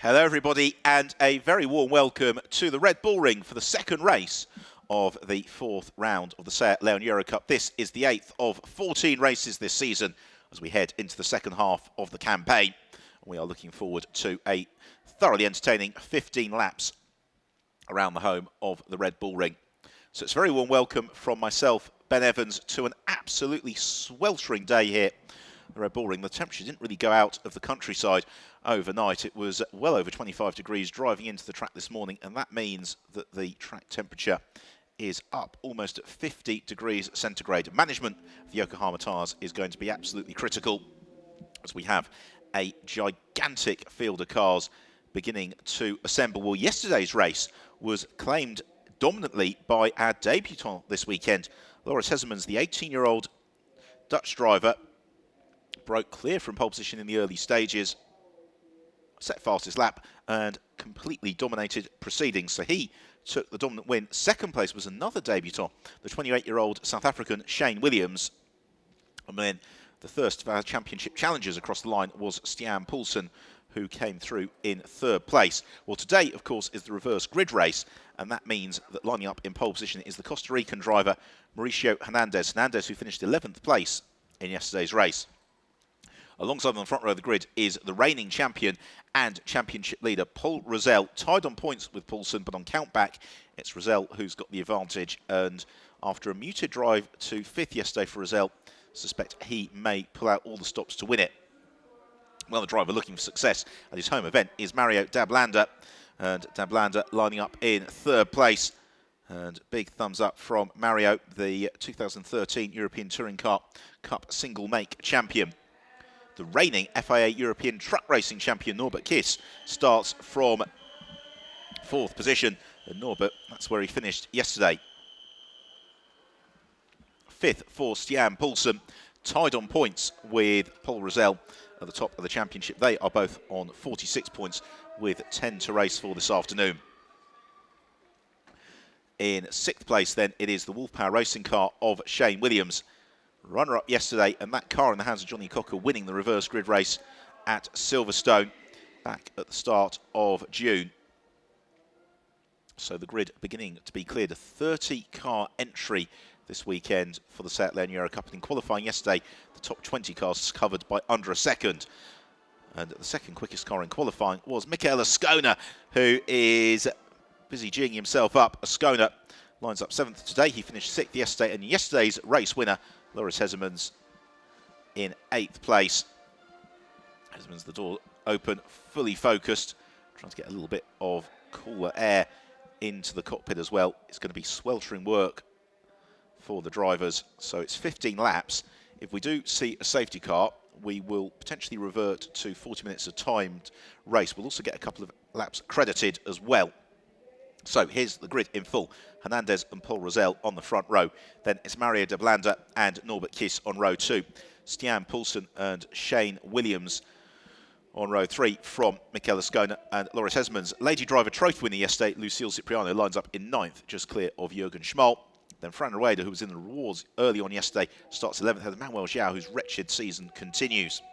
Hello everybody and a very warm welcome to the Red Bull Ring for the second race of the fourth round of the León Eurocup. This is the 8th of 14 races this season as we head into the second half of the campaign. We are looking forward to a thoroughly entertaining 15 laps around the home of the Red Bull Ring. So it's a very warm welcome from myself, Ben Evans, to an absolutely sweltering day here at the Red Bull Ring. The temperature didn't really go out of the countryside overnight. It was well over 25 degrees driving into the track this morning, and that means that the track temperature is up almost at 50 degrees centigrade. Management of the Yokohama tyres is going to be absolutely critical as we have a gigantic field of cars beginning to assemble. Well, yesterday's race was claimed dominantly by our debutant this weekend. Loris Hezemans, the 18-year-old Dutch driver, broke clear from pole position in the early stages, set fastest lap and completely dominated proceedings. So he took the dominant win. Second place was another debutant, the 28-year-old South African Shane Williams. And then the first of our championship challengers across the line was Stiaan Poulsen, who came through in third place. Well, today, of course, is the reverse grid race, and that means that lining up in pole position is the Costa Rican driver, Mauricio Hernandez. Hernandez, who finished 11th place in yesterday's race. Alongside on the front row of the grid is the reigning champion and championship leader, Paul Rosell, tied on points with Poulsen, but on countback, it's Rosell who's got the advantage. And after a muted drive to 5th yesterday for Rosell, suspect he may pull out all the stops to win it. Another driver looking for success at his home event is Mario Dablanda, and Dablanda lining up in third place. And big thumbs up from Mario, the 2013 European Touring Car Cup single make champion. The reigning FIA European Truck Racing champion Norbert Kiss starts from 4th position. And Norbert, that's where he finished yesterday. 5th for Stiaan Poulsen, tied on points with Paul Rosell at the top of the championship. They are both on 46 points with 10 to race for this afternoon. In 6th place then, it is the Wolf Power racing car of Shane Williams. Runner-up yesterday, and that car in the hands of Johnny Cocker winning the reverse grid race at Silverstone back at the start of June. So the grid beginning to be cleared. A 30-car entry this weekend for the León Eurocup. And in qualifying yesterday, the top 20 cars covered by under a second. And the second quickest car in qualifying was Michael Ascona, who is busy geeing himself up. Ascona lines up 7th today. He finished 6th yesterday, and yesterday's race winner, Loris Hezemans, in 8th place. Hezemans, the door open, fully focused, trying to get a little bit of cooler air into the cockpit as well. It's going to be sweltering work for the drivers. So it's 15 laps. If we do see a safety car, we will potentially revert to 40 minutes of timed race. We'll also get a couple of laps credited as well. So here's the grid in full. Hernandez and Paul Rosell on the front row. Then it's Mario Dablanda and Norbert Kiss on row 2. Stiaan Poulsen and Shane Williams on row 3 from Michael Ascona and Loris Hezemans. Lady Driver Trophy winner yesterday, Lucille Cipriano, lines up in 9th, just clear of Jürgen Schmal. Then Fran Rueda, who was in the rewards early on yesterday, starts 11th. And Manuel João, whose wretched season continues.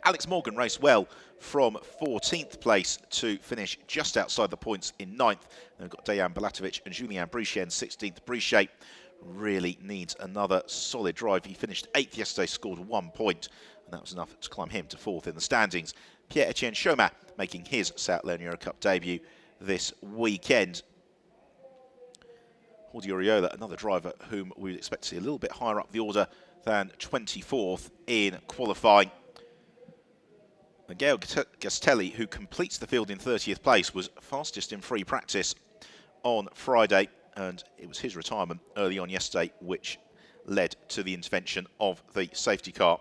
Alex Morgan raced well from 14th place to finish just outside the points in 9th. Then we've got Dejan Balatovic and Julien Brichet in 16th. Brichet really needs another solid drive. He finished 8th yesterday, scored 1 point, and that was enough to climb him to 4th in the standings. Pierre-Etienne Chaumat making his León Eurocup debut this weekend. Jordi Oriola, another driver whom we would expect to see a little bit higher up the order than 24th in qualifying. And Gael Gastelli, who completes the field in 30th place, was fastest in free practice on Friday, and it was his retirement early on yesterday which led to the intervention of the safety car.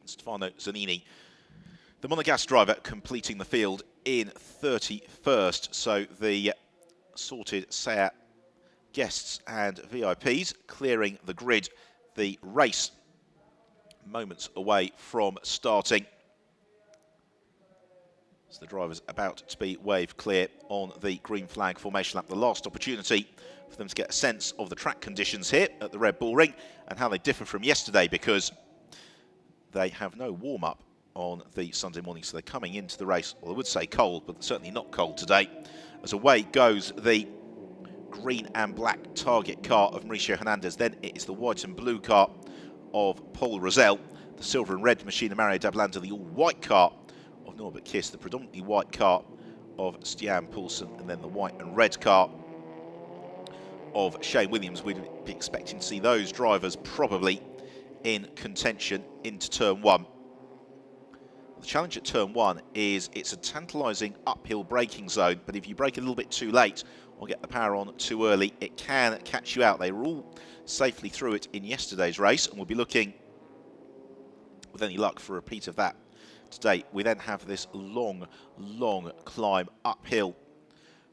Stefano Zanini, the Monegasque driver, completing the field in 31st. So the sorted SEAT guests and VIPs clearing the grid. The race moments away from starting. So the driver's about to be waved clear on the green flag formation lap. The last opportunity for them to get a sense of the track conditions here at the Red Bull Ring and how they differ from yesterday, because they have no warm-up on the Sunday morning, so they're coming into the race, well, I would say cold, but certainly not cold today. As away goes the green and black target car of Mauricio Hernandez. Then it is the white and blue car of Paul Rosell, the silver and red machine of Mario Dablanda, the all-white car of Norbert Kiss, the predominantly white car of Stian Poulsen, and then the white and red car of Shane Williams. We'd be expecting to see those drivers probably in contention into turn one. The challenge at turn one is it's a tantalising uphill braking zone, but if you brake a little bit too late or get the power on too early, it can catch you out. They were all safely through it in yesterday's race, and we'll be looking, with any luck, for a repeat of that today. We then have this long climb uphill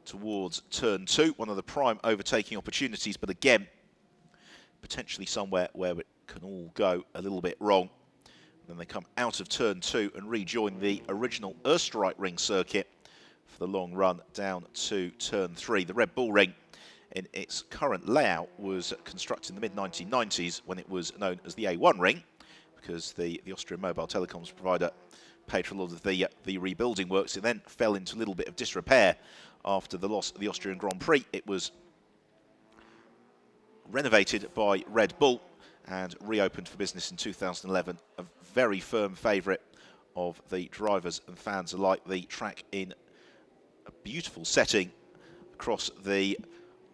towards turn two, one of the prime overtaking opportunities, but again, potentially somewhere where it can all go a little bit wrong. Then they come out of turn two and rejoin the original Österreich ring circuit for the long run down to turn three. The Red Bull Ring, in its current layout, was constructed in the mid-1990s when it was known as the A1 Ring, because the Austrian mobile telecoms provider paid for a lot of the rebuilding works. It then fell into a little bit of disrepair after the loss of the Austrian Grand Prix. It was renovated by Red Bull and reopened for business in 2011. A very firm favourite of the drivers and fans alike. The track in a beautiful setting across the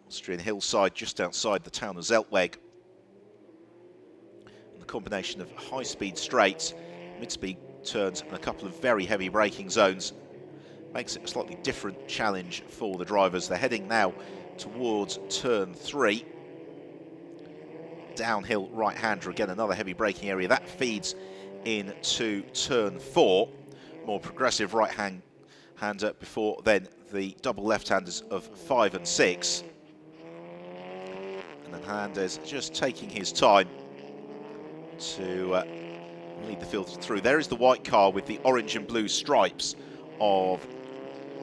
Austrian hillside just outside the town of Zeltweg. And the combination of high-speed straights, mid-speed turns and a couple of very heavy braking zones makes it a slightly different challenge for the drivers. They're heading now towards turn three. Downhill right-hander, again another heavy braking area. That feeds into turn four. More progressive right-hander before then the double left-handers of 5 and 6. And then Hernandez just taking his time to lead the field through. There is the white car with the orange and blue stripes of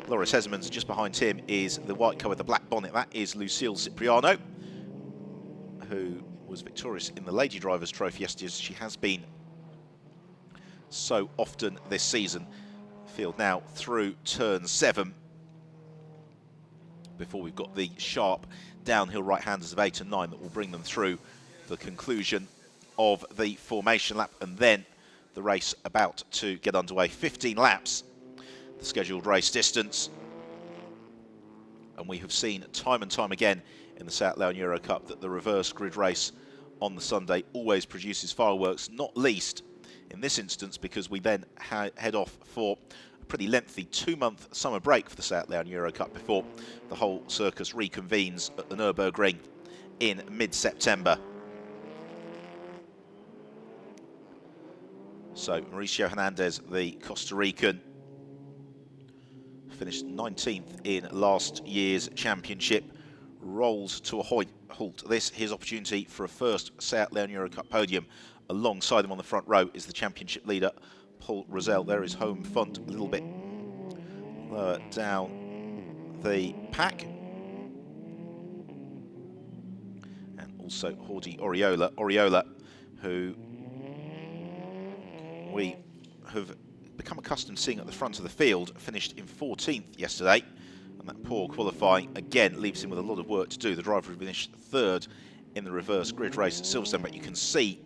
Loris Hesmans. Just behind him is the white car with the black bonnet. That is Lucille Cipriano, who was victorious in the Lady Drivers Trophy yesterday, as she has been so often this season. Field now through turn 7 before we've got the sharp downhill right-handers of 8 and 9 that will bring them through the conclusion of the formation lap, and then the race about to get underway. 15 laps, the scheduled race distance, and we have seen time and time again in the Seat León Eurocup that the reverse grid race on the Sunday always produces fireworks, not least in this instance because we then head off for a pretty lengthy 2-month summer break for the Seat León Eurocup before the whole circus reconvenes at the Nürburgring in mid-September. So Mauricio Hernandez, the Costa Rican, finished 19th in last year's championship, rolls to a halt. This his opportunity for a first Seat León Eurocup podium. Alongside him on the front row is the championship leader, Paul Rosell. There is home front a little bit lower down the pack. And also Jordi Oriola, who we have become accustomed to seeing at the front of the field, finished in 14th yesterday. And that poor qualifying again leaves him with a lot of work to do. The driver finished 3rd in the reverse grid race at Silverstone, but you can see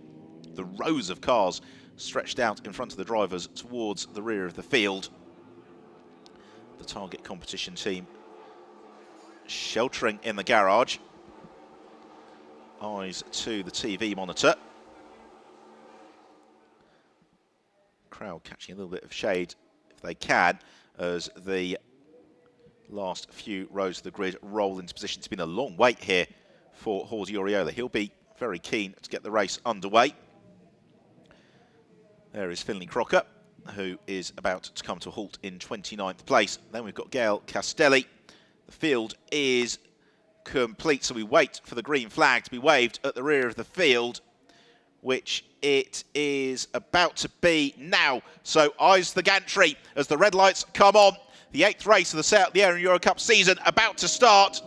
the rows of cars stretched out in front of the drivers towards the rear of the field. The target competition team sheltering in the garage. Eyes to the TV monitor. Crowd catching a little bit of shade if they can as the last few rows of the grid roll into position. It's been a long wait here for Jordi Oriola. He'll be very keen to get the race underway. There is Finlay Crocker, who is about to come to a halt in 29th place. Then we've got Gael Castelli. The field is complete, so we wait for the green flag to be waved at the rear of the field, which it is about to be now. So eyes the gantry as the red lights come on. The 8th race of the Seat León Eurocup season about to start.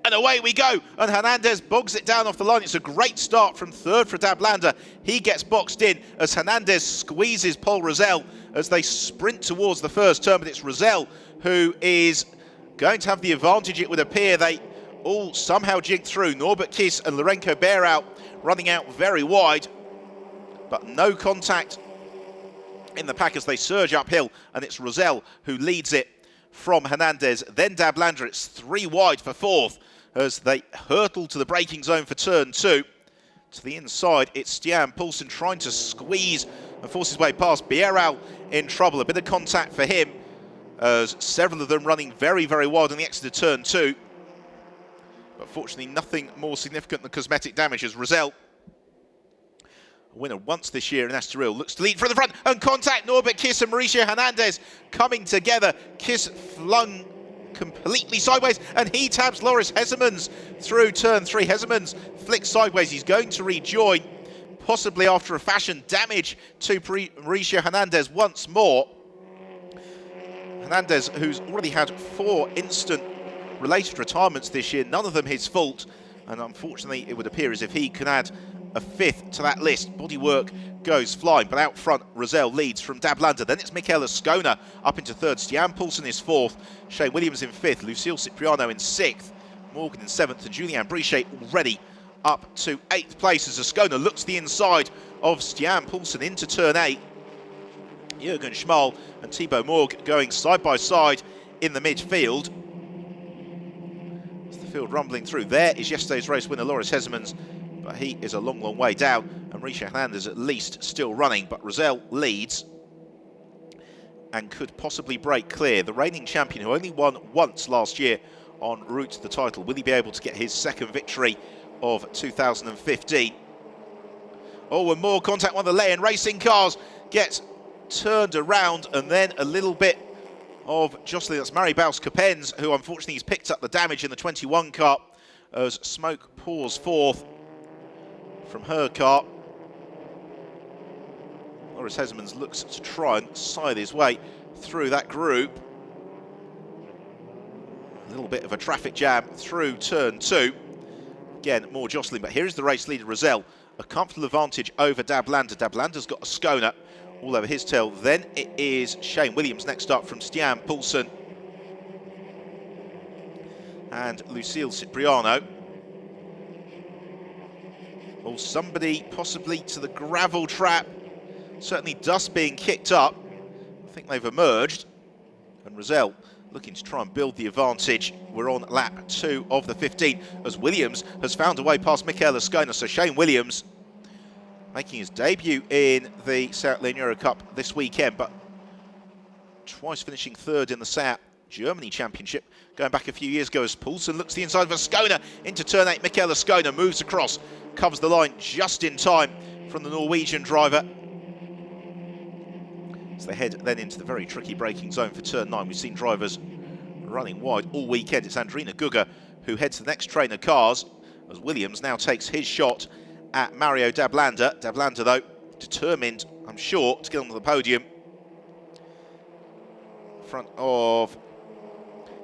and away we go. And Hernandez bogs it down off the line. It's a great start from third for Dablander. He gets boxed in as Hernandez squeezes Paul Rosell as they sprint towards the first turn, but it's Rosell who is going to have the advantage, it would appear. They all somehow jigged through. Norbert Kiss and Lorenko Bearau running out very wide, but no contact in the pack as they surge uphill, and it's Rosell who leads it from Hernandez. Then Dablander, it's 3 wide for fourth as they hurtle to the braking zone for turn 2. To the inside, it's Stian Poulsen trying to squeeze and force his way past. Bearau in trouble, a bit of contact for him as several of them running very, very wide on the exit of turn 2. But fortunately, nothing more significant than cosmetic damage as Rosell, a winner once this year in Estoril, looks to lead from the front, and contact. Norbert Kiss and Mauricio Hernandez coming together. Kiss flung completely sideways, and he taps Loris Hesselmans through turn 3. Hesselmans flicks sideways. He's going to rejoin, possibly after a fashion. Damage to Mauricio Hernandez once more. Hernandez, who's already had 4 instant related retirements this year, none of them his fault, and unfortunately it would appear as if he can add a 5th to that list. Bodywork goes flying, but out front Rosell leads from Dablander. Then it's Michael Ascona up into 3rd. Stian Poulsen is 4th, Shane Williams in 5th, Lucille Cipriano in 6th, Morgan in 7th, and Julien Brichet already up to 8th place as Ascona looks the inside of Stian Poulsen into turn 8. Jürgen Schmal and Thibaut Morg going side by side in the midfield. As the field rumbling through, there is yesterday's race winner Loris Hesselmans, but he is a long, long way down, and Mauricio Hernandez at least still running, but Rosell leads and could possibly break clear. The reigning champion, who only won once last year en route to the title, will he be able to get his 2nd victory of 2015? Oh, and more contact. One of the León racing cars gets turned around, and then a little bit of jostling. That's Maribaus Capens, who unfortunately has picked up the damage in the 21 car as smoke pours forth from her car. Loris Hesselmans looks to try and scythe his way through that group. A little bit of a traffic jam through turn 2. Again, more jostling, but here is the race leader, Rosell. A comfortable advantage over Dablander. Dablander's got Ascona all over his tail. Then it is Shane Williams next up from Stian Poulsen and Lucille Cipriano. Oh, somebody possibly to the gravel trap. Certainly dust being kicked up. I think they've emerged. And Rosell looking to try and build the advantage. We're on lap 2 of the 15 as Williams has found a way past Michael Ascona. So Shane Williams making his debut in the South León Eurocup this weekend, but twice finishing 3rd in the South Germany Championship going back a few years ago as Poulsen looks the inside of Ascona into turn 8. Michael Ascona moves across, covers the line just in time from the Norwegian driver. As they head then into the very tricky braking zone for turn 9. We've seen drivers running wide all weekend. It's Andrina Gugger who heads to the next train of cars as Williams now takes his shot at Mario Dablander. Dablander, though, determined, I'm sure, to get onto the podium in front of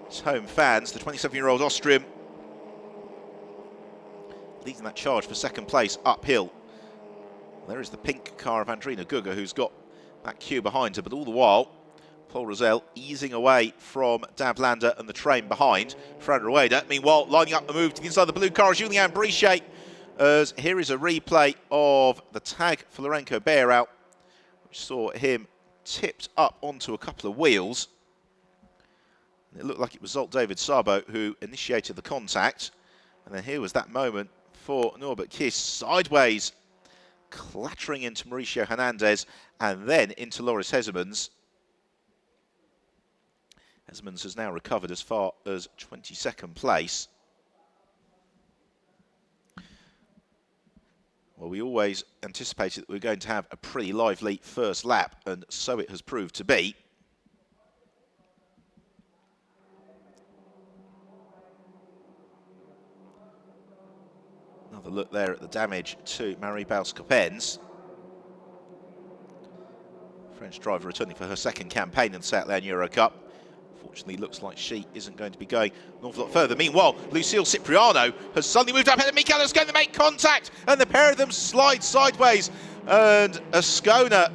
his home fans. The 27-year-old Austrian leading that charge for 2nd place uphill. There is the pink car of Andrina Gugger, who's got that queue behind her, but all the while, Paul Rosell easing away from Dablander and the train behind. Fran Rueda, meanwhile, lining up the move to the inside of the blue car is Julien Brichet. As here is a replay of the tag for Lorenko Bearau, which saw him tipped up onto a couple of wheels. And it looked like it was Zolt David Sabo who initiated the contact. And then here was that moment for Norbert Kiss, sideways, clattering into Mauricio Hernandez and then into Loris Hesselmans. Hesselmans has now recovered as far as 22nd place. Well, we always anticipated that we were going to have a pretty lively first lap, and so it has proved to be. Another look there at the damage to Maribaus Capens. French driver returning for her 2nd campaign in the South León Eurocup. Fortunately, looks like she isn't going to be going an awful lot further. Meanwhile, Lucille Cipriano has suddenly moved up ahead of Michaela's going to make contact, and the pair of them slide sideways. And Ascona,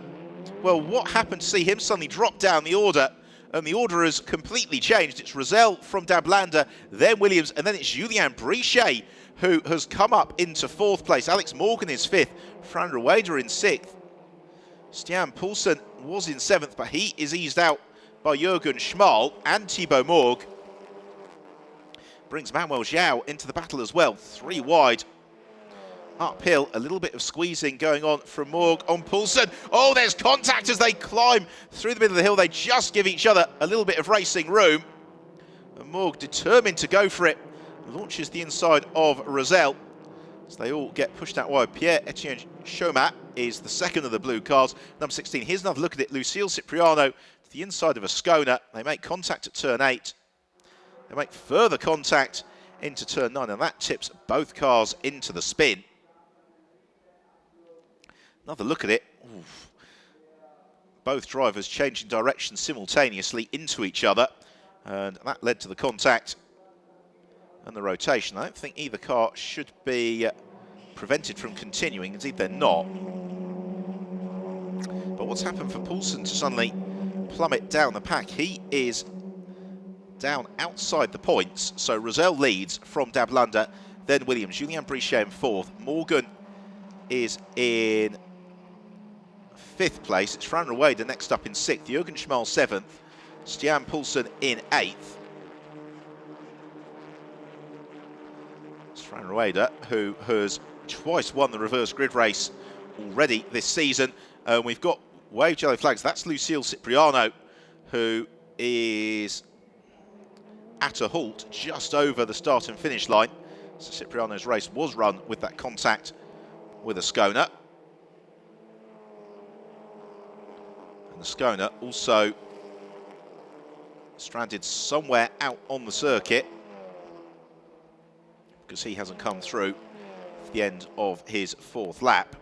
well, what happened to see him suddenly drop down the order? And the order has completely changed. It's Rosell from Dablanda, then Williams, and then it's Julien Brichet who has come up into 4th place. Alex Morgan is 5th, Fran Rueda in 6th. Stian Poulsen was in 7th, but he is eased out by Jürgen Schmal, and Thibaut Morg brings Manuel João into the battle as well. 3 wide. Uphill, a little bit of squeezing going on from Morg on Poulsen. Oh, there's contact as they climb through the middle of the hill. They just give each other a little bit of racing room. And Morg, determined to go for it, launches the inside of Rosell. So they all get pushed out wide. Pierre-Etienne Chaumat is the second of the blue cars. Number 16, here's another look at it. Lucille Cipriano to the inside of Ascona. They make contact at turn 8. They make further contact into turn 9, and that tips both cars into the spin. Another look at it. Oof. Both drivers changing direction simultaneously into each other, and that led to the contact and the rotation. I don't think either car should be prevented from continuing. Indeed, they're not. But what's happened for Poulsen to suddenly plummet down the pack? He is down outside the points. So Rosell leads from Dablanda, then Williams. Julien Brichet in 4th. Morgan is in 5th place. It's Fran Rueda next up in 6th. Jürgen Schmal 7th. Stian Poulsen in 8th. It's Fran Rueda, who has twice won the reverse grid race already this season. We've got waved yellow flags. That's Lucille Cipriano, who is at a halt just over the start and finish line. So Cipriano's race was run with that contact with Ascona. And Ascona also stranded somewhere out on the circuit because he hasn't come through at the end of his 4th lap.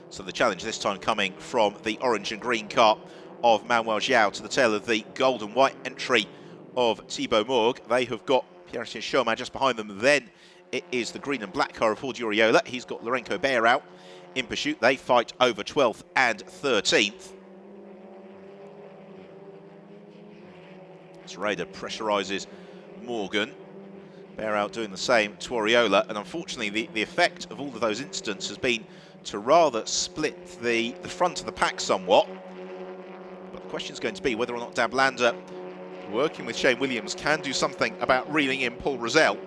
So the challenge this time coming from the orange and green car of Manuel João to the tail of the gold and white entry of Thibaut Morg. They have got Pierre-Etienne Chaumat just behind them. Then it is the green and black car of Jordi Oriola. He's got Lorenco Baer out in pursuit. They fight over 12th and 13th. As Raider pressurizes Morgan. Baer out doing the same to Oriola. And unfortunately, the effect of all of those incidents has been to rather split the front of the pack somewhat. But the question is going to be whether or not Dablanda, working with Shane Williams, can do something about reeling in Paul Rosell.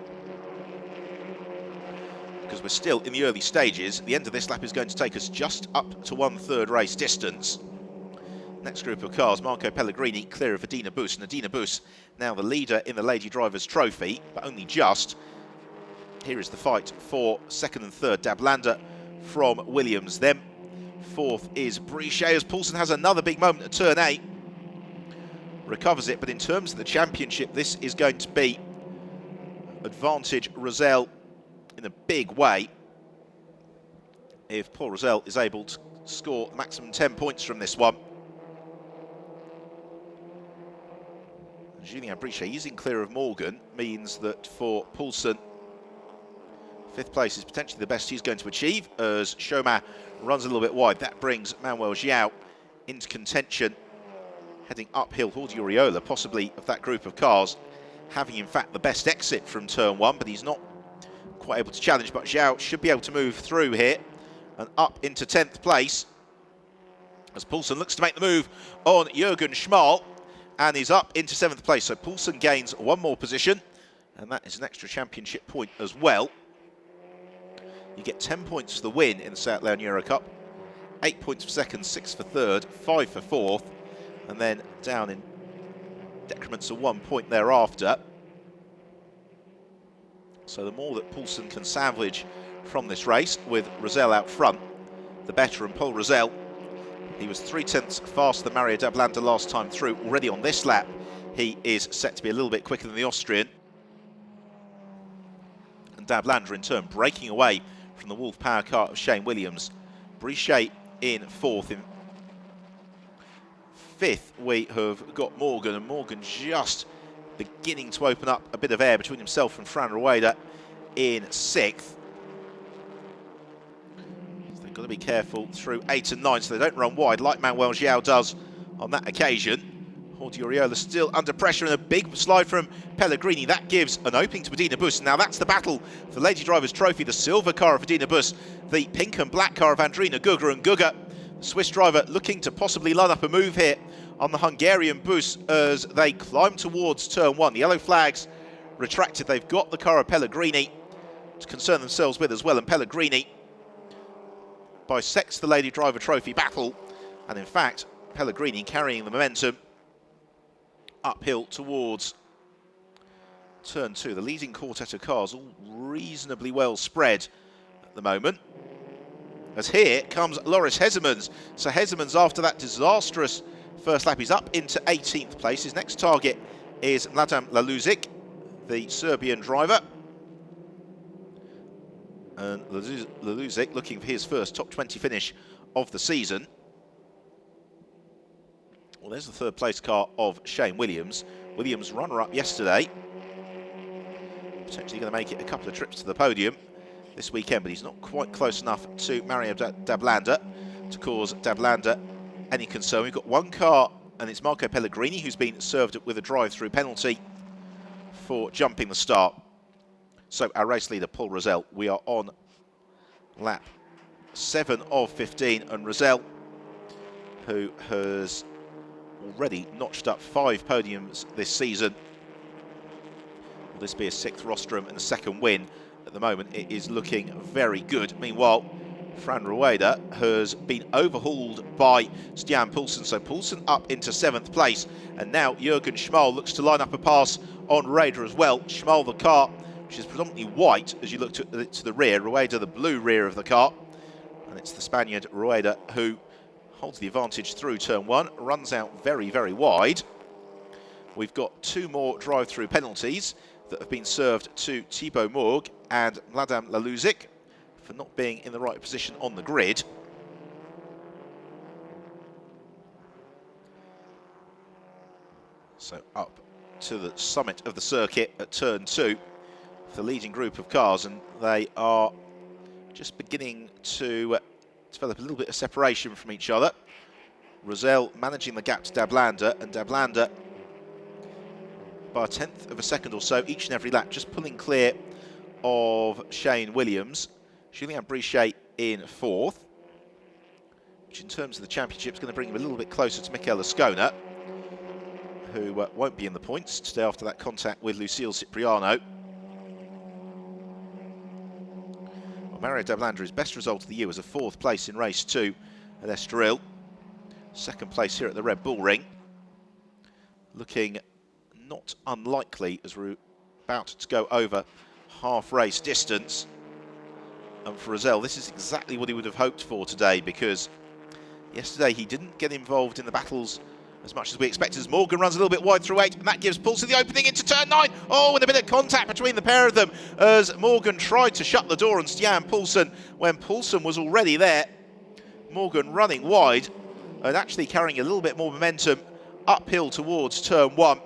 Because we're still in the early stages. The end of this lap is going to take us just up to 1/3 race distance. Next group of cars, Marco Pellegrini clear of Adina Bus. And Adina Bus now the leader in the Lady Drivers' Trophy, but only just. Here is the fight for 2nd and 3rd. Dablanda from Williams. Then 4th is Brichet, as Poulsen has another big moment at turn 8. Recovers it, but in terms of the championship, this is going to be advantage Rosell in a big way. If Paul Rosell is able to score the maximum 10 points from this one. Julien Brichet easing clear of Morgan means that for Poulsen, 5th place is potentially the best he's going to achieve as Chaumat runs a little bit wide. That brings Manuel João into contention, heading uphill. Jordi Oriola, possibly of that group of cars, having in fact the best exit from turn 1, but he's not quite able to challenge. But João should be able to move through here and up into 10th place as Poulsen looks to make the move on Jürgen Schmal. And he's up into 7th place. So Poulsen gains 1 more position, and that is an extra championship point as well. You get 10 points for the win in the Seat León Eurocup, 8 points for 2nd, 6 for 3rd, 5 for 4th, and then down in decrements of 1 point thereafter. So the more that Poulsen can salvage from this race with Rosell out front, the better. And Paul Rosell, he was 0.3 faster than Mario Dablanda last time through. Already on this lap, he is set to be a little bit quicker than the Austrian. And Dablanda, in turn, breaking away from the Wolf Power car of Shane Williams. Brichet in 4th. In fifth, we have got Morgan, and Morgan just beginning to open up a bit of air between himself and Fran Rueda in sixth. So they've got to be careful through 8 and 9 so they don't run wide like Manuel Xiao does on that occasion. Jordi Oriola still under pressure, and a big slide from Pellegrini. That gives an opening to Medina Bus. Now that's the battle for the Lady Drivers' Trophy. The silver car of Medina Bus, the pink and black car of Andrina Guga. And Guga, the Swiss driver, looking to possibly line up a move here on the Hungarian Bus as they climb towards turn 1. The yellow flags retracted. They've got the car of Pellegrini to concern themselves with as well. And Pellegrini bisects the Lady Driver Trophy battle. And in fact, Pellegrini carrying the momentum uphill towards turn 2. The leading quartet of cars all reasonably well spread at the moment. As here comes Loris Hezemans. So Hezemans, after that disastrous first lap, he's up into 18th place. His next target is Mladen Laluzic, the Serbian driver. And Laluzic looking for his first top 20 finish of the season. Well, there's the third place car of Shane Williams. Williams runner-up yesterday. Potentially going to make it a couple of trips to the podium this weekend, but he's not quite close enough to Mario Dablanda to cause Dablanda any concern. We've got one car, and it's Marco Pellegrini, who's been served with a drive-through penalty for jumping the start. So our race leader, Paul Rosell, we are on lap 7 of 15, and Rosell, who has already notched up 5 podiums this season. Will this be a 6th rostrum and a 2nd win? At the moment, it is looking very good. Meanwhile, Fran Rueda has been overhauled by Stian Poulsen. So Poulsen up into 7th place. And now Jürgen Schmal looks to line up a pass on Rueda as well. Schmal, the car, which is predominantly white as you look to the rear. Rueda, the blue rear of the car. And it's the Spaniard, Rueda, who holds the advantage through turn 1, runs out very, very wide. We've got 2 more drive-through penalties that have been served to Thibaut Mourgue and Mladen Laluzic for not being in the right position on the grid. So up to the summit of the circuit at turn 2 for the leading group of cars, and they are just beginning to develop a little bit of separation from each other. Rosell managing the gap to Dablanda, and Dablanda by 1/10 of a second or so each and every lap, just pulling clear of Shane Williams. Julien Brichet in 4th, which in terms of the championship is going to bring him a little bit closer to Mikel Ascona, who won't be in the points today after that contact with Lucille Cipriano. Mario Dablanda, his best result of the year was a 4th place in race 2 at Estoril. 2nd place here at the Red Bull Ring. Looking not unlikely as we're about to go over half race distance. And for Rosell, this is exactly what he would have hoped for today, because yesterday he didn't get involved in the battles as much as we expected, as Morgan runs a little bit wide through 8, and that gives Poulsen the opening into turn 9. Oh, and a bit of contact between the pair of them as Morgan tried to shut the door on Stian Poulsen when Poulsen was already there. Morgan running wide and actually carrying a little bit more momentum uphill towards turn 1.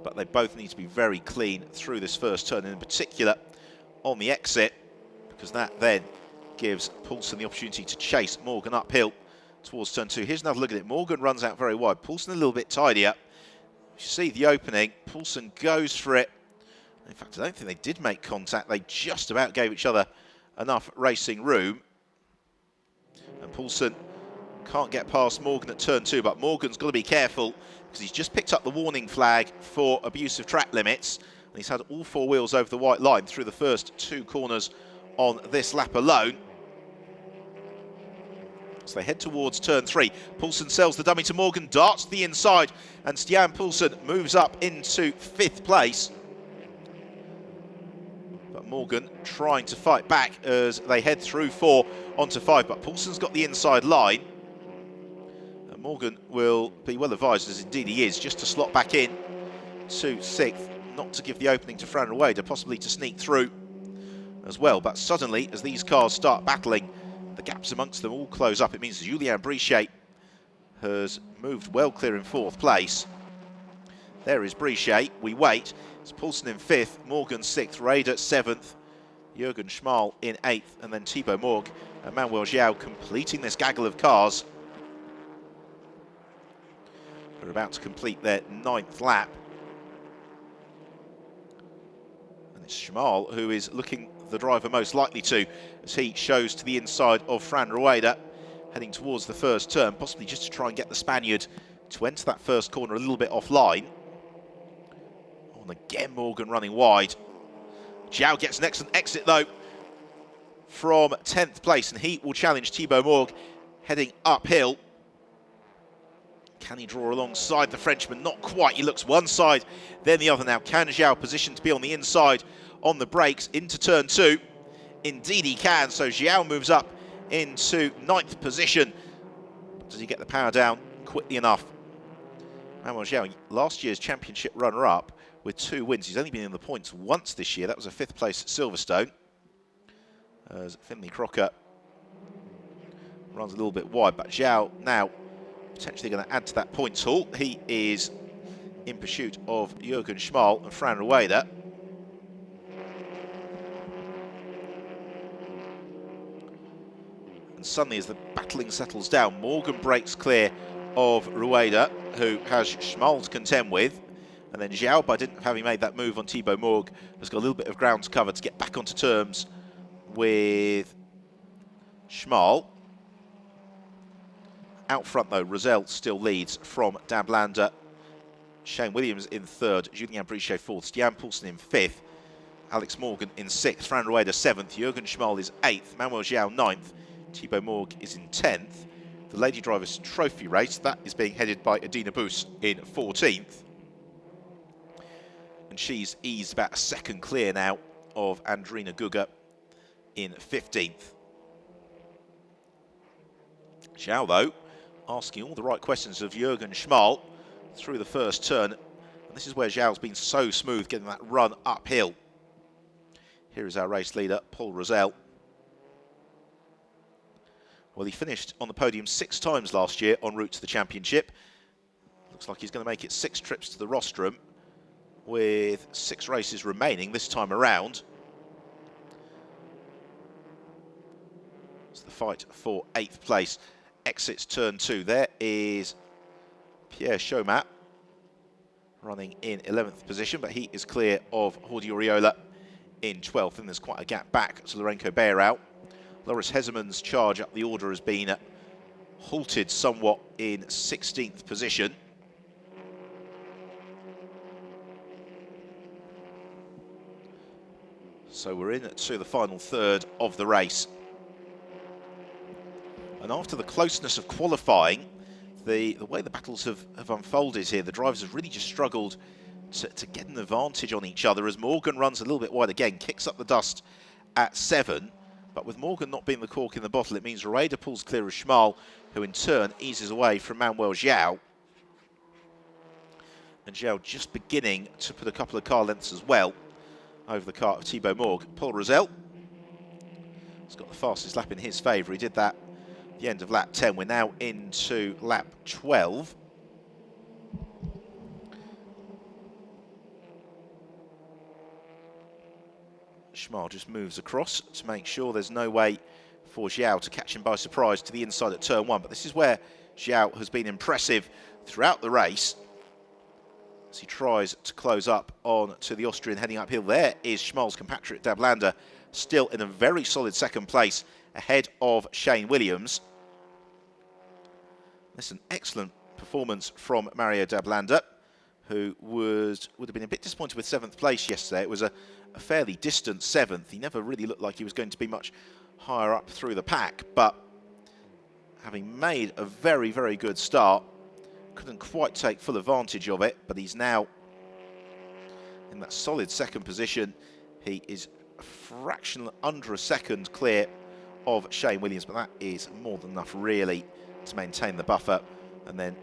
But they both need to be very clean through this first turn, and in particular on the exit, because that then gives Poulsen the opportunity to chase Morgan uphill towards turn 2. Here's another look at it. Morgan runs out very wide. Poulsen a little bit tidier. You see the opening. Poulsen goes for it. In fact, I don't think they did make contact. They just about gave each other enough racing room. And Poulsen can't get past Morgan at turn 2, but Morgan's got to be careful because he's just picked up the warning flag for abuse of track limits. And he's had all 4 wheels over the white line through the first 2 corners on this lap alone. So they head towards turn 3. Poulsen sells the dummy to Morgan, darts to the inside, and Stian Poulsen moves up into 5th place. But Morgan trying to fight back as they head through 4 onto 5, but Poulsen's got the inside line. And Morgan will be well advised, as indeed he is, just to slot back in to 6th, not to give the opening to Fran Rueda, possibly to sneak through as well. But suddenly, as these cars start battling, the gaps amongst them all close up. It means Julien Brichet has moved well clear in 4th place. There is Brichet. We wait. It's Poulsen in 5th, Morgan 6th, Rader 7th, Jürgen Schmal in 8th, and then Thibaut Morg and Manuel João completing this gaggle of cars. They're about to complete their 9th lap. And it's Schmal who is looking the driver most likely to, as he shows to the inside of Fran Rueda, heading towards the first turn, possibly just to try and get the Spaniard to enter that first corner a little bit offline. Oh, and again, Morgan running wide. João gets an excellent exit, though, from 10th place, and he will challenge Thibaut Morg, heading uphill. Can he draw alongside the Frenchman? Not quite. He looks one side, then the other now. Can João positioned to be on the inside on the brakes into turn 2? Indeed he can, so João moves up into 9th position. Does he get the power down quickly enough? Manuel João, last year's championship runner-up with 2 wins. He's only been in the points once this year. That was a 5th place at Silverstone. As Finley Crocker runs a little bit wide, but João now potentially going to add to that points haul. He is in pursuit of Jürgen Schmal and Fran Rueda. And suddenly, as the battling settles down, Morgan breaks clear of Rueda, who has Schmal to contend with. And then João, by dint of having made that move on Thibaut Morg, has got a little bit of ground to cover to get back onto terms with Schmal. Out front, though, Rosell still leads from Dablander. Shane Williams in 3rd, Julien Brichet 4th, Stian Poulsen in 5th, Alex Morgan in 6th, Fran Rueda 7th, Jürgen Schmal is 8th, Manuel João 9th, Thibaut Morg is in 10th. The Lady Drivers Trophy race, that is being headed by Adina Boos in 14th. And she's eased about a second clear now of Andrina Guga in 15th. João, though, asking all the right questions of Jürgen Schmal through the first turn. And this is where João's been so smooth, getting that run uphill. Here is our race leader, Paul Rosell. Well, he finished on the podium 6 times last year en route to the championship. Looks like he's going to make it 6 trips to the rostrum, with 6 races remaining this time around. It's the fight for 8th place. Exits turn 2. There is Pierre Chomat running in 11th position, but he is clear of Jordi Oriola in 12th, and there's quite a gap back to Lourenco Beirao. Loris Heseman's charge up the order has been halted somewhat in 16th position. So we're in to the final third of the race. And after the closeness of qualifying, the way the battles have unfolded here, the drivers have really just struggled to get an advantage on each other, as Morgan runs a little bit wide again, kicks up the dust at 7. But with Morgan not being the cork in the bottle, it means Rueda pulls clear of Schmal, who in turn eases away from Manuel João. And João just beginning to put a couple of car lengths as well over the car of Thibaut Morg. Paul Rosell has got the fastest lap in his favour. He did that at the end of lap 10. We're now into lap 12. Schmal just moves across to make sure there's no way for João to catch him by surprise to the inside at turn 1. But this is where João has been impressive throughout the race, as he tries to close up on to the Austrian heading uphill. There is Schmal's compatriot Dablander, still in a very solid 2nd place, ahead of Shane Williams. That's an excellent performance from Mario Dablander, who would have been a bit disappointed with 7th place yesterday. It was a fairly distant 7th. He never really looked like he was going to be much higher up through the pack, but having made a very, very good start, couldn't quite take full advantage of it, but he's now in that solid 2nd position. He is a fraction under a second clear of Shane Williams, but that is more than enough really to maintain the buffer. And then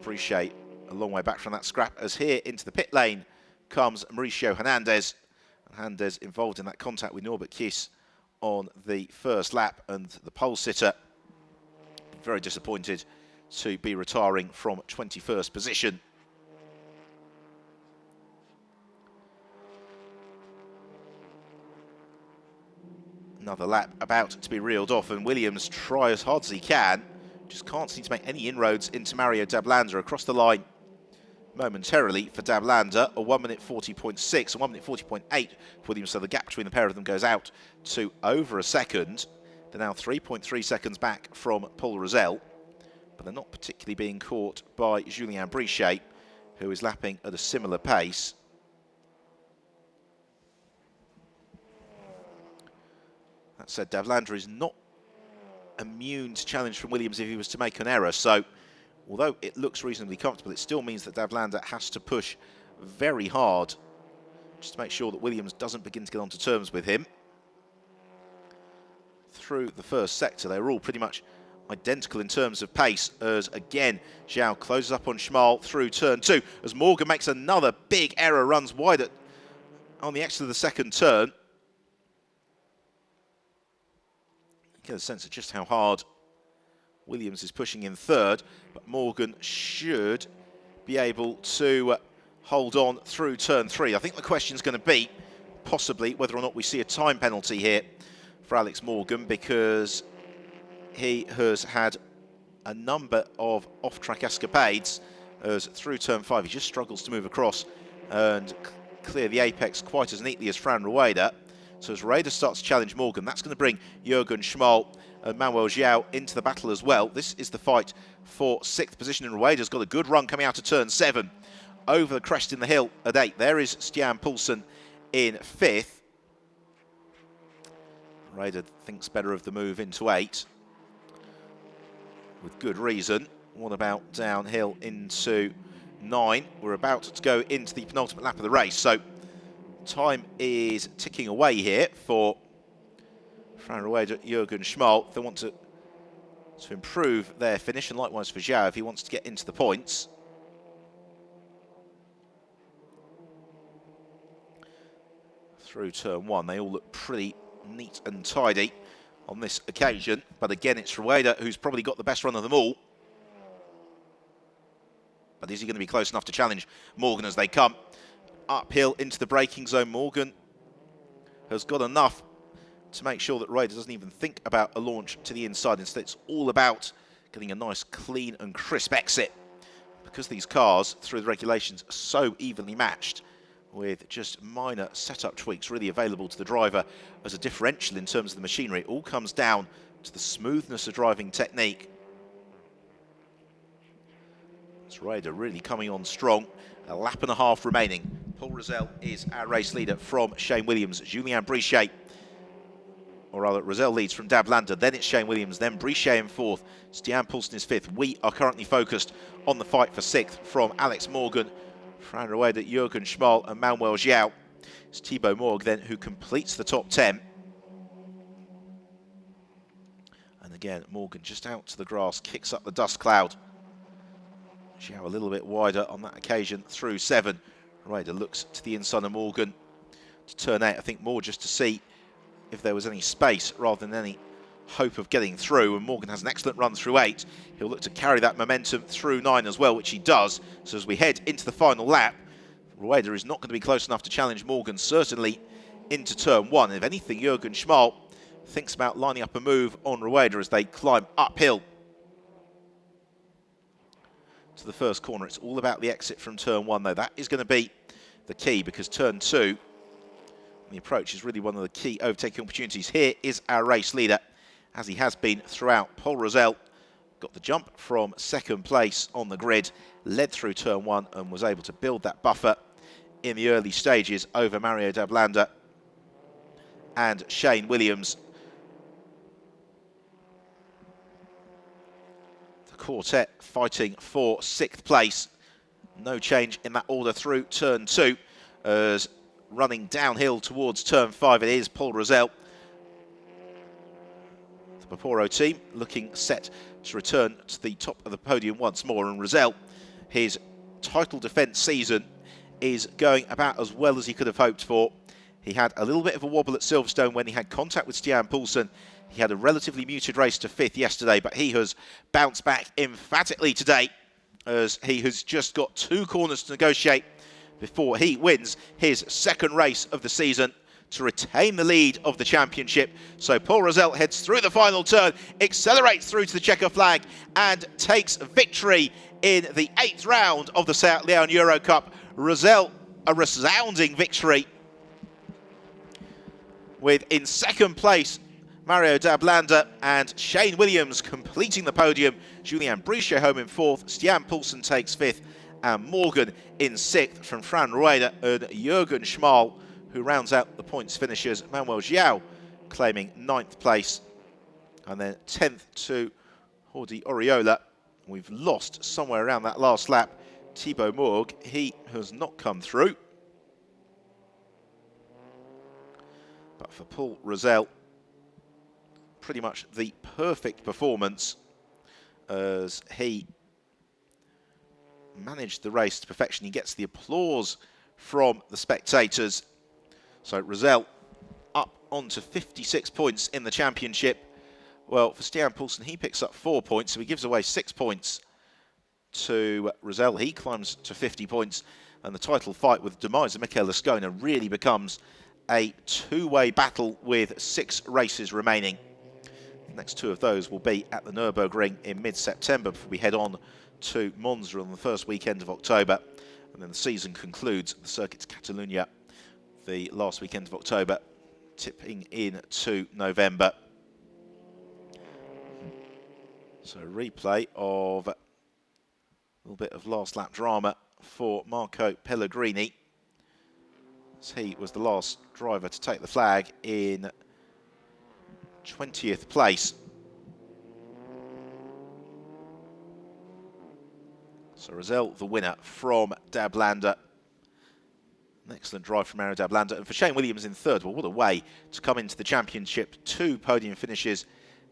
Brichet a long way back from that scrap, as here into the pit lane comes Mauricio Hernandez. Hernandez involved in that contact with Norbert Kiss on the first lap, and the pole sitter very disappointed to be retiring from 21st position. Another lap about to be reeled off, and Williams try as hard as he can. Just can't seem to make any inroads into Mario Dablanda. Across the line momentarily for Dablanda, a 1 minute 40.6, a 1 minute 40.8 for Williams, so the gap between the pair of them goes out to over a second. They're now 3.3 seconds back from Paul Rosell, but they're not particularly being caught by Julien Brichet, who is lapping at a similar pace. That said, Dablanda is not immune to challenge from Williams if he was to make an error, so although it looks reasonably comfortable, it still means that Dablanda has to push very hard just to make sure that Williams doesn't begin to get onto terms with him. Through the first sector, they were all pretty much identical in terms of pace, as again Zhao closes up on Schmal through turn 2 as Morgan makes another big error, runs wide on the exit of the second turn. Get a sense of just how hard Williams is pushing in third, but Morgan should be able to hold on through turn 3. I think the question's going to be possibly whether or not we see a time penalty here for Alex Morgan, because he has had a number of off-track escapades, as through turn 5 he just struggles to move across and clear the apex quite as neatly as Fran Rueda. So as Rueda starts to challenge Morgan, that's going to bring Jürgen Schmal and Manuel Zhao into the battle as well. This is the fight for 6th position, and Rueda's got a good run coming out of turn 7. Over the crest in the hill at 8. There is Stian Poulsen in 5th. Rueda thinks better of the move into 8. With good reason. What about downhill into 9? We're about to go into the penultimate lap of the race, so time is ticking away here for Fran Rueda, Jürgen Schmal. They want to improve their finish, and likewise for Zhao if he wants to get into the points. Through turn 1, they all look pretty neat and tidy on this occasion, but again it's Rueda who's probably got the best run of them all. But is he going to be close enough to challenge Morgan as they come uphill into the braking zone? Morgan has got enough to make sure that Rueda doesn't even think about a launch to the inside. Instead, it's all about getting a nice, clean and crisp exit, because these cars, through the regulations, are so evenly matched, with just minor setup tweaks really available to the driver as a differential in terms of the machinery. It all comes down to the smoothness of driving technique. It's Rueda really coming on strong. A lap and a half remaining. Paul Rosell is our race leader from Shane Williams. Julien Brichet, or rather Rosell leads from Dablanda, then it's Shane Williams, then Brichet in 4th, Stian Poulsen is 5th. We are currently focused on the fight for 6th from Alex Morgan, Fran Rueda, Jürgen Schmal and Manuel Zhao. It's Thibaut Morg then who completes the top 10. And again, Morgan just out to the grass, kicks up the dust cloud. Zhao a little bit wider on that occasion through 7. Rueda looks to the inside of Morgan to turn 8. I think more just to see if there was any space rather than any hope of getting through, and Morgan has an excellent run through 8. He'll look to carry that momentum through 9 as well, which he does. So as we head into the final lap, Rueda is not going to be close enough to challenge Morgan, certainly into turn 1. And if anything, Jürgen Schmal thinks about lining up a move on Rueda as they climb uphill to the first corner. It's all about the exit from turn 1 though. That is going to be the key, because turn 2, the approach is really one of the key overtaking opportunities. Here is our race leader, as he has been throughout. Paul Rosell got the jump from 2nd place on the grid, led through turn 1 and was able to build that buffer in the early stages over Mario Dablanda and Shane Williams. The quartet fighting for 6th place. No change in that order through turn 2, as running downhill towards turn 5 it is Paul Rosell. The Paporo team looking set to return to the top of the podium once more, and Rosell, his title defence season is going about as well as he could have hoped for. He had a little bit of a wobble at Silverstone when he had contact with Stian Poulsen. He had a relatively muted race to 5th yesterday, but he has bounced back emphatically today, as he has just got 2 corners to negotiate before he wins his 2nd race of the season to retain the lead of the championship. So Paul Rosell heads through the final turn, accelerates through to the checker flag and takes victory in the 8th round of the León Eurocup. Rosell, a resounding victory, with in 2nd place Mario Dablanda and Shane Williams completing the podium. Julien Brichet home in 4th, Stian Poulsen takes 5th, and Morgan in 6th from Fran Rueda and Jürgen Schmal, who rounds out the points finishers. Manuel Xiao claiming 9th place, and then 10th to Jordi Oriola. We've lost somewhere around that last lap Thibaut Morg. He has not come through. But for Paul Rosell, pretty much the perfect performance, as he managed the race to perfection. He gets the applause from the spectators. So Rosell up onto 56 points in the championship. Well, for Stian Poulsen, he picks up 4 points, so he gives away 6 points to Rosell. He climbs to 50 points, and the title fight with demise of Mikel Lascona really becomes a 2-way battle with 6 races remaining. The next 2 of those will be at the Nürburgring in mid-September before we head on to Monza on the first weekend of October. And then the season concludes at the Circuit de Catalunya the last weekend of October, tipping into November. So a replay of a little bit of last lap drama for Marco Pellegrini, as he was the last driver to take the flag in 20th place. So Rosell the winner from Dablanda. An excellent drive from Mario Dablanda. And for Shane Williams in 3rd, well, what a way to come into the championship. 2 podium finishes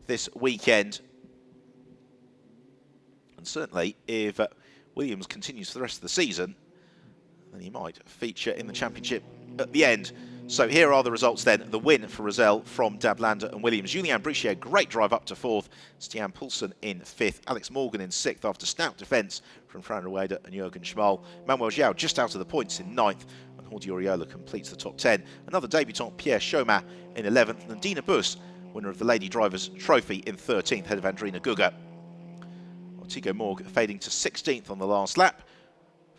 this weekend. And certainly, if Williams continues for the rest of the season, then he might feature in the championship at the end. So here are the results then. The win for Rosell from Dablanda and Williams. Julien Brichet, great drive up to 4th. Stian Poulsen in 5th. Alex Morgan in 6th after stout defence from Fran Rueda and Jürgen Schmal. Manuel Xiao just out of the points in 9th. And Jordi Oriola completes the top 10. Another debutant, Pierre Chaumat, in 11th. And Dina Bus, winner of the Lady Drivers Trophy, in 13th, ahead of Andrina Guga. Thibaut Morg fading to 16th on the last lap.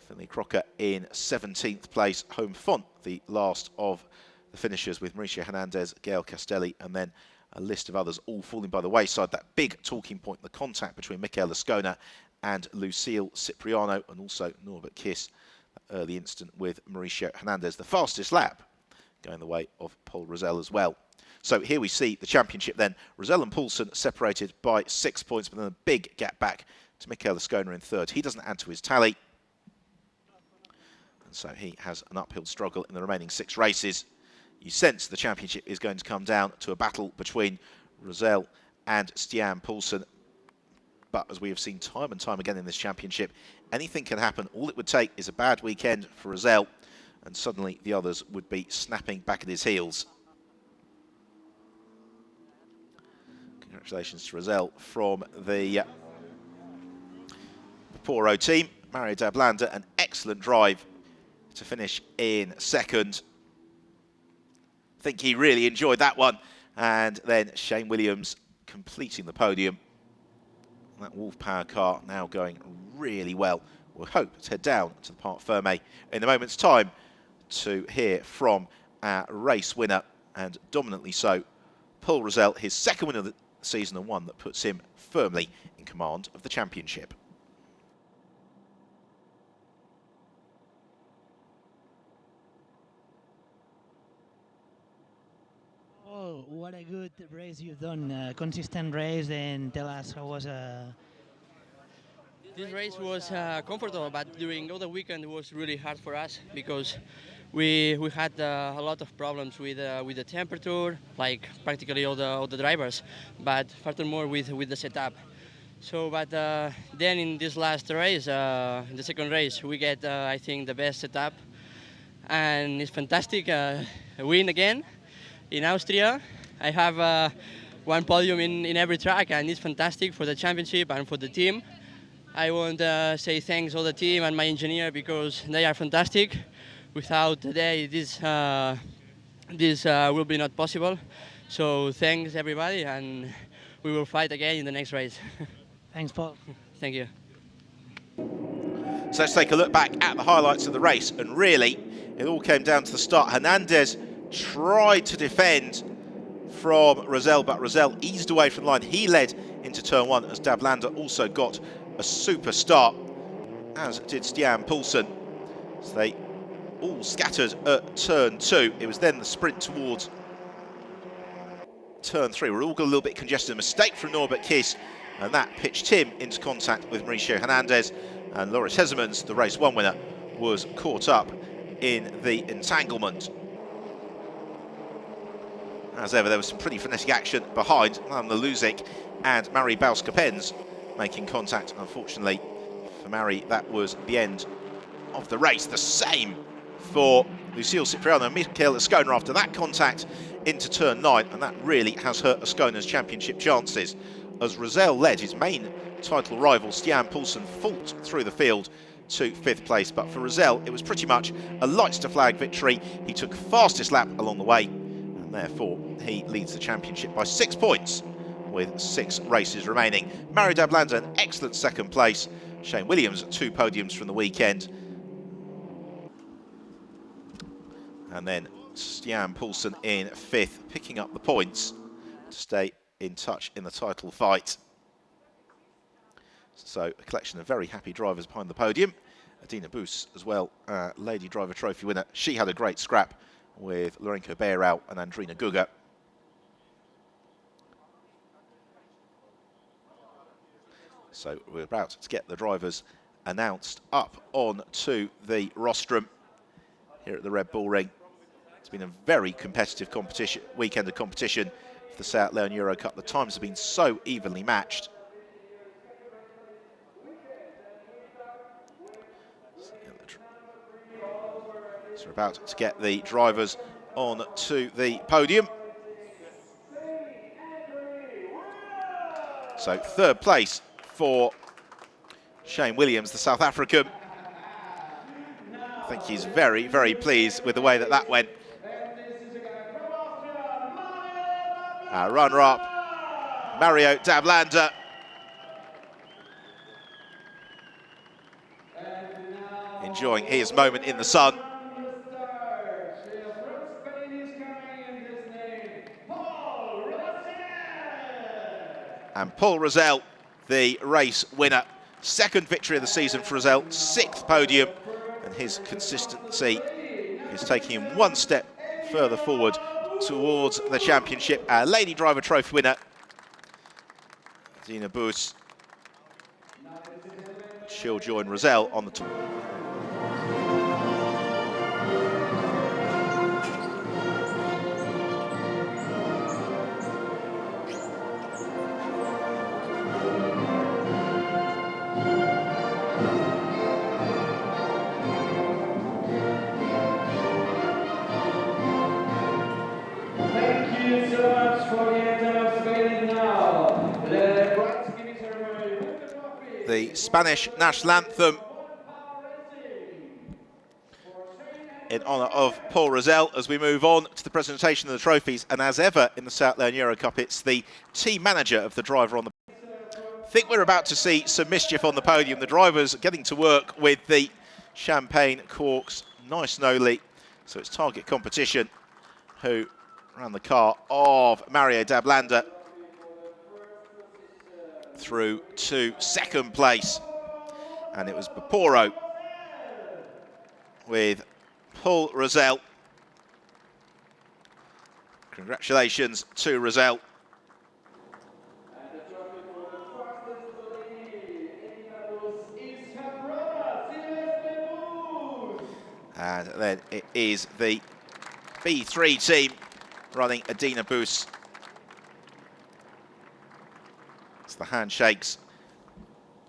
Finlay Crocker in 17th place. Home Font, the last of the finishers, with Mauricio Hernandez, Gael Castelli, and then a list of others all falling by the wayside. That big talking point, the contact between Mikel Lascona and Lucille Cipriano, and also Norbert Kiss, that early instant with Mauricio Hernandez. The fastest lap going the way of Paul Rosell as well. So here we see the championship then. Rosell and Poulsen separated by 6 points, but then a big gap back to Mikel Lascona in 3rd. He doesn't add to his tally. And so he has an uphill struggle in the remaining 6 races. You sense the championship is going to come down to a battle between Rosell and Stian Poulsen. But as we have seen time and time again in this championship, anything can happen. All it would take is a bad weekend for Rosell, and suddenly the others would be snapping back at his heels. Congratulations to Rosell from the Poro team. Mario Dablanda, an excellent drive to finish in 2nd. I think he really enjoyed that one. And then Shane Williams completing the podium. That Wolf Power car now going really well. We'll hope to head down to the Parc Fermé in a moment's time to hear from our race winner, and dominantly so, Paul Rosell, his 2nd win of the season, and one that puts him firmly in command of the championship. Oh, what a good race you've done. Consistent race, and tell us how was This race was comfortable, but during all the weekend it was really hard for us because we had a lot of problems with the temperature, like practically all the drivers, but furthermore with the setup. So, but then in this last race, in the 2nd race, we get I think the best setup, and it's fantastic. Win again in Austria. I have one podium in every track, and it's fantastic for the championship and for the team. I want to say thanks all the team and my engineer because they are fantastic. Without they, this will be not possible. So thanks everybody, and we will fight again in the next race. Thanks, Paul. Thank you. So let's take a look back at the highlights of the race, and really it all came down to the start. Hernandez tried to defend from Rosell, but Rosell eased away from the line. He led into turn one as Dablander also got a super start, as did Stian Poulsen. So they all scattered at turn two. It was then the sprint towards turn three. We're all got a little bit congested. A mistake from Norbert Kiss, and that pitched him into contact with Mauricio Hernandez. And Loris Hezemans, the race one winner, was caught up in the entanglement. As ever, there was some pretty frenetic action behind. Anna Luzik and Mari Bauska-Pens making contact. Unfortunately for Mari, that was the end of the race. The same for Lucille Cipriano and Michael Ascona after that contact into turn 9, and that really has hurt Ascona's championship chances, as Rosell led his main title rival Stian Poulsen fought through the field to 5th place. But for Rosell, it was pretty much a lights to flag victory. He took fastest lap along the way, and therefore he leads the championship by 6 points with 6 races remaining. Mario Dablander, an excellent 2nd place. Shane Williams, 2 podiums from the weekend. And then Stian Poulsen in 5th, picking up the points to stay in touch in the title fight. So a collection of very happy drivers behind the podium. Adina Boos as well, Lady Driver Trophy winner. She had a great scrap with Lorenko Beirao and Andrina Guga. So we're about to get the drivers announced up on to the rostrum here at the Red Bull Ring. It's been a very competitive weekend of competition for the Seat León Eurocup. The times have been so evenly matched. So we're about to get the drivers on to the podium. So 3rd place for Shane Williams, the South African. I think he's very, very pleased with the way that that went. Runner-up, Mario Dablander. Enjoying his moment in the sun. And Paul Rosell, the race winner. 2nd victory of the season for Rosell, 6th podium, and his consistency is taking him 1 step further forward towards the championship. Our Lady Driver Trophy winner, Dina Boos. She'll join Rosell on the top. The Spanish national anthem in honour of Paul Rosell as we move on to the presentation of the trophies. And as ever in the Seat León Eurocup, it's the team manager of the driver on the... I think we're about to see some mischief on the podium. The drivers getting to work with the champagne corks nice and early. So it's target competition who ran the car of Mario Dablander through to 2nd place, and it was Baporo with Paul Rosell. Congratulations to Rosell. And then it is the B3 team running Adina Boos. It's the handshakes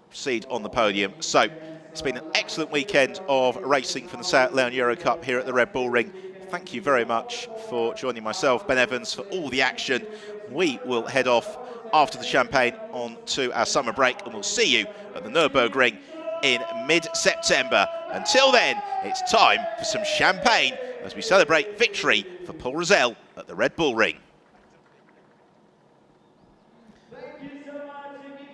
proceed on the podium. So it's been an excellent weekend of racing from the Seat León Eurocup here at the Red Bull Ring. Thank you very much for joining myself, Ben Evans, for all the action We will head off after the champagne on to our summer break, and we'll see you at the Nürburgring in mid-September. Until then, it's time for some champagne as we celebrate victory for Paul Rosell at the Red Bull Ring. Thank you so much.